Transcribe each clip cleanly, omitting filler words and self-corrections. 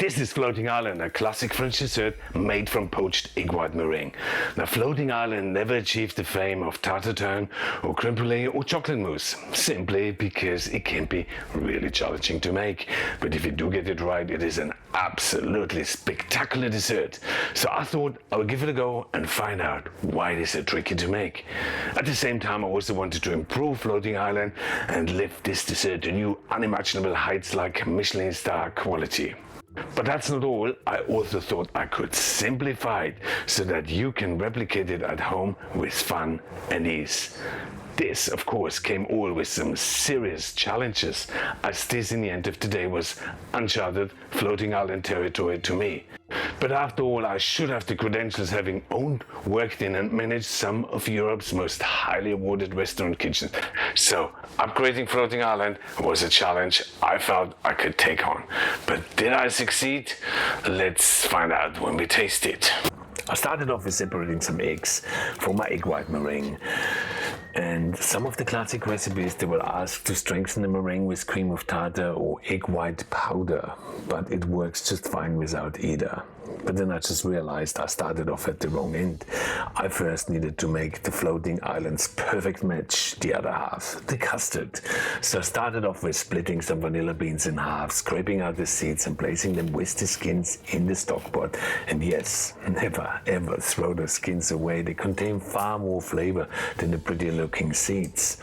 This is Floating Island, a classic French dessert made from poached egg white meringue. Now, Floating Island never achieved the fame of tartare or creme brulee or chocolate mousse, simply because it can be really challenging to make. But if you do get it right, it is an absolutely spectacular dessert. So I thought I would give it a go and find out why it is so tricky to make. At the same time, I also wanted to improve Floating Island and lift this dessert to new unimaginable heights like Michelin star quality. But that's not all. I also thought I could simplify it so that you can replicate it at home with fun and ease. This, of course, came all with some serious challenges, as this in the end of the day was uncharted Floating Island territory to me. But after all, I should have the credentials, having owned, worked in and managed some of Europe's most highly awarded restaurant kitchens. So upgrading Floating Island was a challenge I felt I could take on. But did I succeed? Let's find out when we taste it. I started off with separating some eggs for my egg white meringue. And some of the classic recipes, they will ask to strengthen the meringue with cream of tartar or egg white powder, but it works just fine without either. But then I just realized I started off at the wrong end. I first needed to make the Floating Island's perfect match, the other half, the custard. So I started off with splitting some vanilla beans in half, scraping out the seeds and placing them with the skins in the stock pot. And yes, never ever throw the skins away. They contain far more flavor than the pretty looking seeds.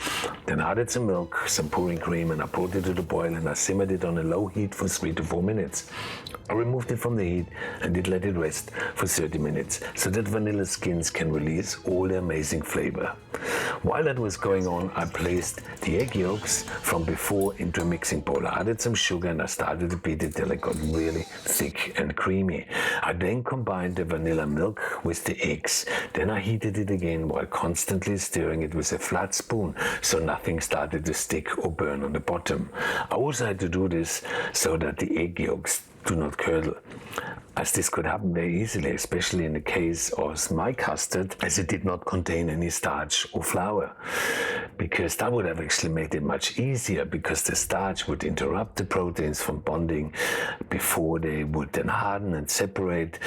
Then I added some milk, some pouring cream, and I brought it to the boil and I simmered it on a low heat for 3 to 4 minutes. I removed it from the heat and did let it rest for 30 minutes so that vanilla skins can release all the amazing flavor. While that was going on, I placed the egg yolks from before into a mixing bowl. I added some sugar and I started to beat it till it got really thick and creamy. I then combined the vanilla milk with the eggs. Then I heated it again while constantly stirring it with a flat spoon so nothing started to stick or burn on the bottom. I also had to do this so that the egg yolks do not curdle, as this could happen very easily, especially in the case of my custard, as it did not contain any starch or flour, because that would have actually made it much easier, because the starch would interrupt the proteins from bonding before they would then harden and separate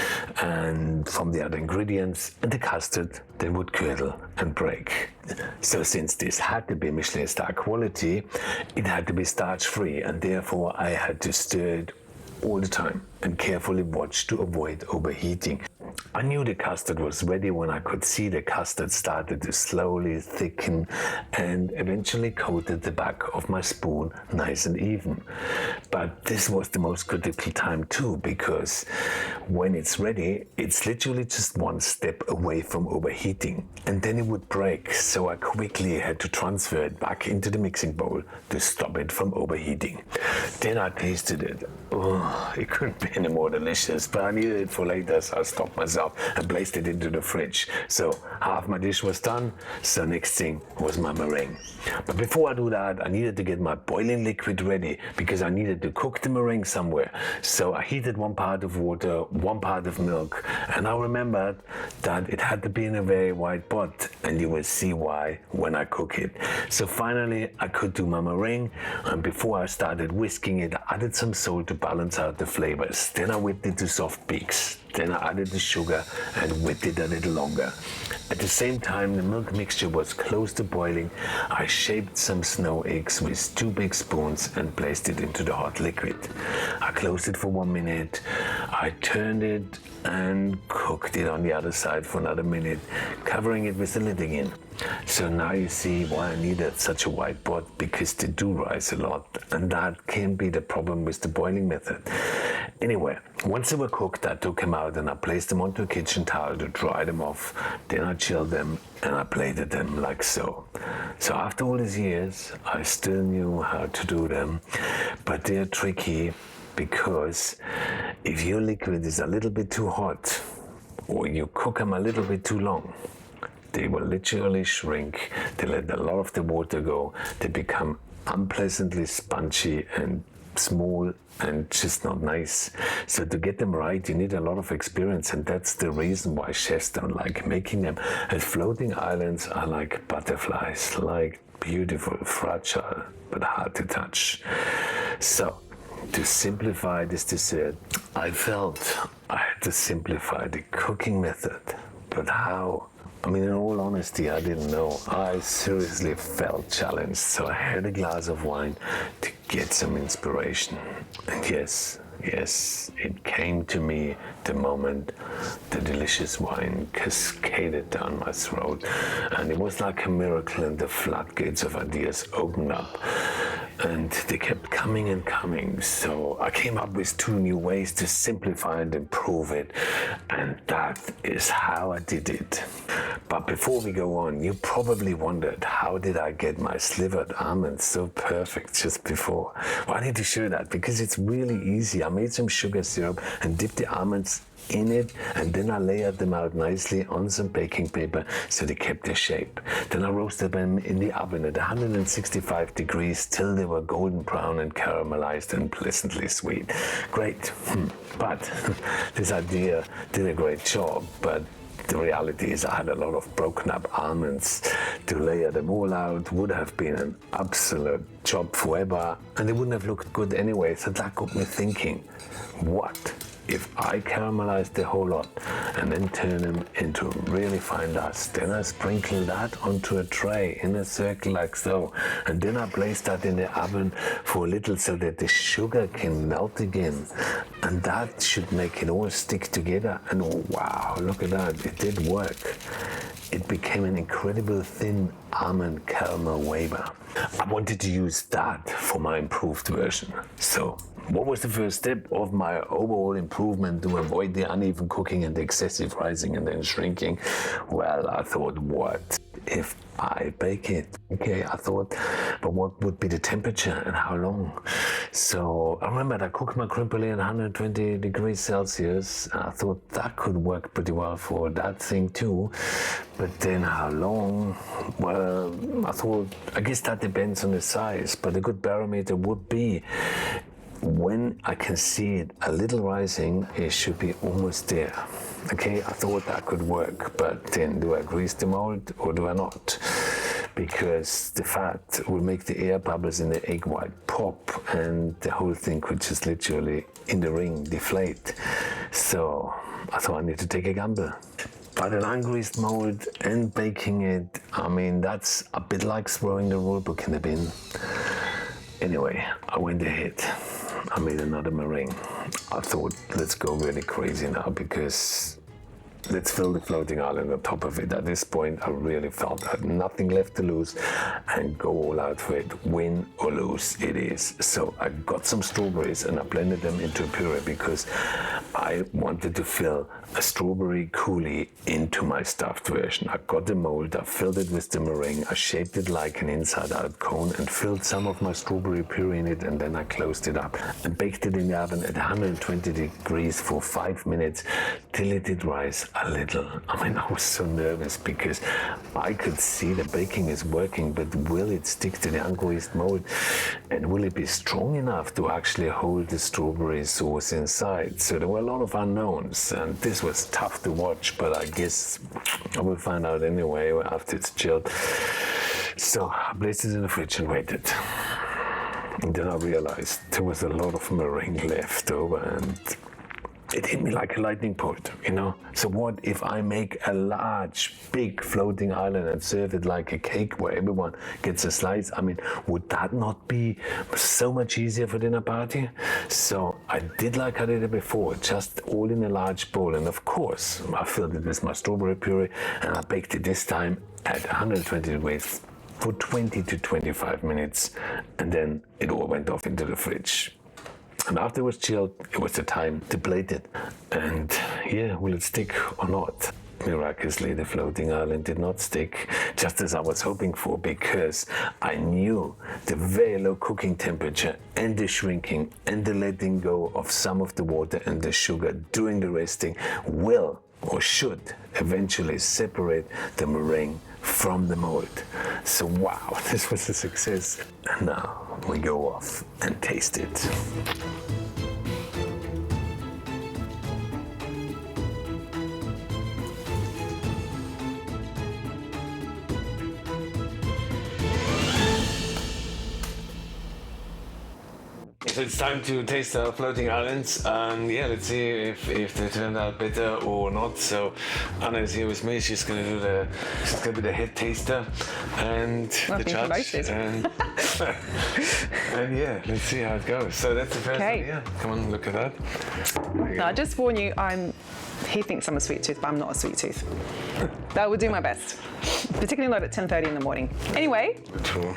and from the other ingredients, and the custard then would curdle and break. So since this had to be Michelin star quality, it had to be starch free, and therefore I had to stir it all the time and carefully watch to avoid overheating. I knew the custard was ready when I could see the custard started to slowly thicken and eventually coated the back of my spoon nice and even. But this was the most critical time too, because when it's ready, it's literally just one step away from overheating and then it would break. So I quickly had to transfer it back into the mixing bowl to stop it from overheating. Then I tasted it. Oh, it couldn't be any more delicious, but I needed it for later, so I stopped myself and placed it into the fridge. So half my dish was done, so next thing was my meringue. But before I do that, I needed to get my boiling liquid ready, because I needed to cook the meringue somewhere. So I heated 1 part of water, 1 part of milk, and I remembered that it had to be in a very wide pot, and you will see why when I cook it. So finally I could do my meringue, and before I started whisking it, I added some salt to balance out the flavors. Then I whipped it to soft peaks. Then I added the sugar and whipped it a little longer. At the same time the milk mixture was close to boiling, I shaped some snow eggs with 2 big spoons and placed it into the hot liquid. I closed it for 1 minute. I turned it and cooked it on the other side for another minute, covering it with the lid again. So now you see why I needed such a wide pot, because they do rise a lot, and that can be the problem with the boiling method. Anyway, once they were cooked, I took them out and I placed them onto a kitchen towel to dry them off. Then I chilled them and I plated them like so. So after all these years, I still knew how to do them, but they're tricky, because if your liquid is a little bit too hot or you cook them a little bit too long, they will literally shrink. They let a lot of the water go. They become unpleasantly spongy and small and just not nice. So to get them right, you need a lot of experience, and that's the reason why chefs don't like making them. And Floating Islands are like butterflies, like beautiful, fragile, but hard to touch. So to simplify this dessert. I felt I had to simplify the cooking method, but how? I mean, in all honesty, I didn't know. I seriously felt challenged, so I had a glass of wine to get some inspiration. And yes, it came to me the moment the delicious wine cascaded down my throat. And it was like a miracle, and the floodgates of ideas opened up. And they kept coming and coming. So I came up with 2 new ways to simplify and improve it. And that is how I did it. But before we go on, you probably wondered, how did I get my slivered almonds so perfect just before? Well, I need to show that because it's really easy. I made some sugar syrup and dipped the almonds in it, and then I layered them out nicely on some baking paper so they kept their shape. Then I roasted them in the oven at 165 degrees till they were golden brown and caramelized and pleasantly sweet. Great. But this idea did a great job, but the reality is I had a lot of broken up almonds. To layer them all out would have been an absolute job forever, and they wouldn't have looked good anyway. So that got me thinking, what if I caramelize the whole lot and then turn them into really fine dust? Then I sprinkle that onto a tray in a circle like so, and then I place that in the oven for a little so that the sugar can melt again, and that should make it all stick together. And wow, look at that, it did work. It became an incredible thin almond caramel wafer. I wanted to use that for my improved version. So what was the first step of my overall improvement to avoid the uneven cooking and the excessive rising and then shrinking? Well, I thought, what if I bake it? Okay, I thought, but what would be the temperature and how long? So I remembered I cooked my creme brulee at 120 degrees Celsius. I thought that could work pretty well for that thing too. But then how long? Well, I thought, I guess that depends on the size, but a good barometer would be when I can see it a little rising, it should be almost there. Okay, I thought that could work, but then do I grease the mold or do I not? Because the fat will make the air bubbles in the egg white pop, and the whole thing could just literally, in the ring, deflate. So I thought I need to take a gamble. But an ungreased mold and baking it, I mean, that's a bit like throwing the rule book in the bin. Anyway, I went ahead. I made another meringue. I thought, let's go really crazy now, because let's fill the floating island on top of it. At this point, I really felt I had nothing left to lose and go all out for it. Win or lose, it is. So I got some strawberries and I blended them into a puree because I wanted to fill a strawberry coulis into my stuffed version. I got the mold, I filled it with the meringue, I shaped it like an inside-out cone and filled some of my strawberry puree in it, and then I closed it up and baked it in the oven at 120 degrees for 5 minutes till it did rise a little. I mean, I was so nervous because I could see the baking is working, but will it stick to the ungreased mold? And will it be strong enough to actually hold the strawberry sauce inside? So there were a lot of unknowns, and this was tough to watch, but I guess I will find out anyway after it's chilled. So I placed it in the fridge and waited. And then I realized there was a lot of meringue left over, and it hit me like a lightning bolt, you know? So what if I make a large, big floating island and serve it like a cake where everyone gets a slice? I mean, would that not be so much easier for dinner party? So I did like I did it before, just all in a large bowl. And of course, I filled it with my strawberry puree, and I baked it this time at 120 degrees for 20 to 25 minutes. And then it all went off into the fridge. And after it was chilled, it was the time to plate it. And yeah, will it stick or not? Miraculously, the floating island did not stick, just as I was hoping for, because I knew the very low cooking temperature and the shrinking and the letting go of some of the water and the sugar during the resting will or should eventually separate the meringue from the mold. So wow, this was a success. And now we go off and taste it. So it's time to taste our floating islands, and yeah, let's see if they turned out better or not. So Anna is here with me. She's gonna be the head taster and the judge. And, and yeah, let's see how it goes. So that's the first one. Yeah, come on, look at that. Now, I just warn you, he thinks I'm a sweet tooth, but I'm not a sweet tooth. But I will do my best, particularly not at 10:30 in the morning. Anyway,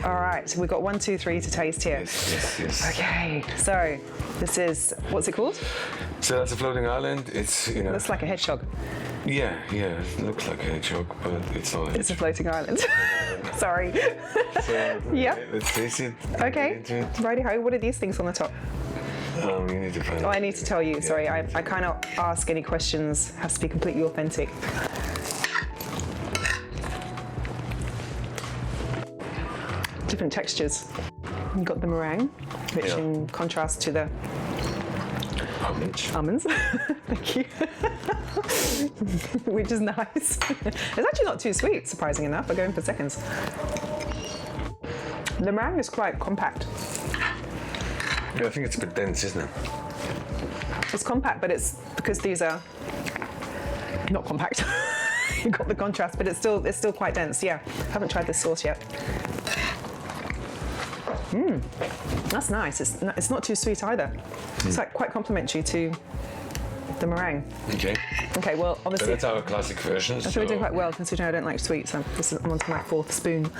all right, so we've got 1, 2, 3 to taste here. Yes. Okay, so this is, what's it called? So that's a floating island. It's, you know. Looks like a hedgehog. Yeah, it looks like a hedgehog, but it's not a hedgehog. It's a floating island. Sorry. So, Yep. Let's taste it. Okay, righty-ho, what are these things on the top? You need to find Oh, I need to tell you, sorry, I cannot ask any questions, has to be completely authentic. Different textures. You've got the meringue, which in contrast to the almonds. Thank you. Which is nice. It's actually not too sweet, surprising enough. I go in for seconds. The meringue is quite compact. Yeah, I think it's a bit dense, isn't it? It's compact, but it's because these are not compact. You've got the contrast, but it's still quite dense. Yeah, I haven't tried this sauce yet. That's nice. It's not too sweet either. It's like quite complimentary to the meringue. Okay. Okay, well, obviously. So that's our classic version. I think we're doing quite well considering I don't like sweet, so I'm on to my 4th spoon.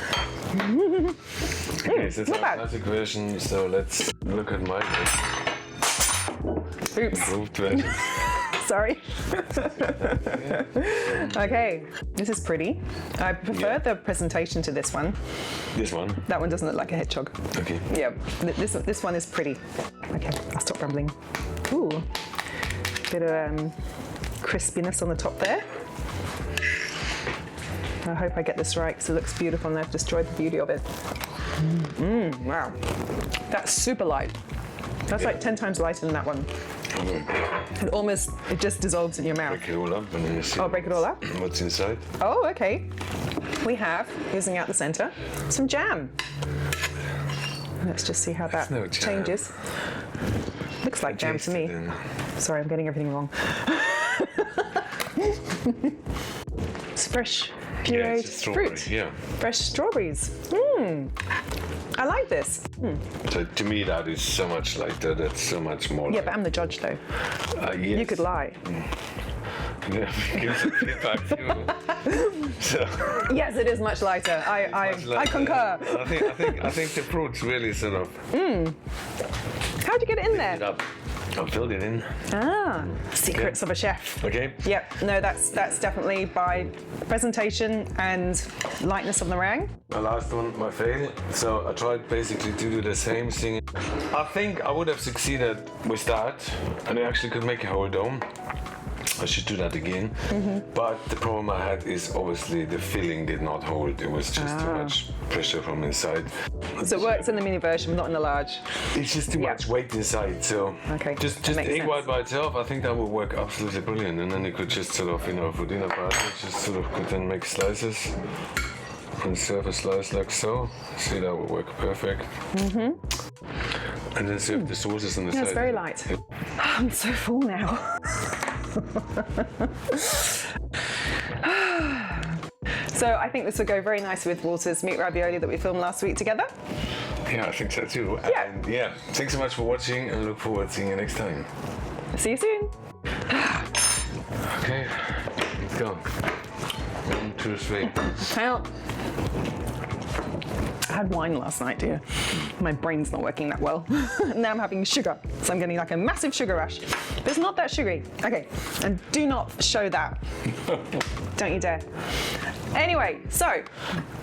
Okay, so it's not our bad. classic version. So let's look at my Oops, improved version. sorry. Okay, this is pretty. I prefer the presentation to this one. This one. That one doesn't look like a hedgehog. Okay. Yeah, this one is pretty. Okay, I'll stop rambling. Ooh, bit of crispiness on the top there. I hope I get this right because it looks beautiful and I've destroyed the beauty of it. Wow, that's super light. That's like 10 times lighter than that one. It just dissolves in your mouth. Break it all up and then you see. Oh, break it all up? What's inside? Oh, okay. We have, using out the center, some jam. Let's just see how that no jam. changes. Looks like jam to me. Sorry, I'm getting everything wrong. It's fresh pureed it's a fruit. Yeah. Fresh strawberries. I like this. So to me that is so much lighter. That's so much more. Yeah, but I'm the judge though. Yes. You could lie. Yeah, give some feedback too. So. Yes, it is much lighter. I concur. I think the fruits really sort of. How'd you get it in there? It up. I filled it in. Ah, secrets of a chef. Okay. Yep, no, that's definitely by presentation and lightness of the meringue. My last one, my fail. So I tried basically to do the same thing. I think I would have succeeded with that, and I actually could make a whole dome. I should do that again. But the problem I had is obviously the filling did not hold. It was just too much pressure from inside. So it works in the mini version, but not in the large. It's just too much weight inside. So Okay, just that makes egg sense. white by itself, I think that would work absolutely brilliant. And then you could just sort of, for dinner party, just sort of could then make slices and serve a slice like so. See, that would work perfect. And then serve the sauces on the side. It's very light. I'm so full now. So I think this would go very nicely with Walter's meat ravioli that we filmed last week together. Yeah, I think so too. Yeah. And yeah, thanks so much for watching and look forward to seeing you next time. See you soon. Okay, let's go. 1, 2, 3. Well, I had wine last night, dear. My brain's not working that well. Now I'm having sugar, so I'm getting like a massive sugar rush. But it's not that sugary. Okay, and do not show that. Don't you dare. Anyway, so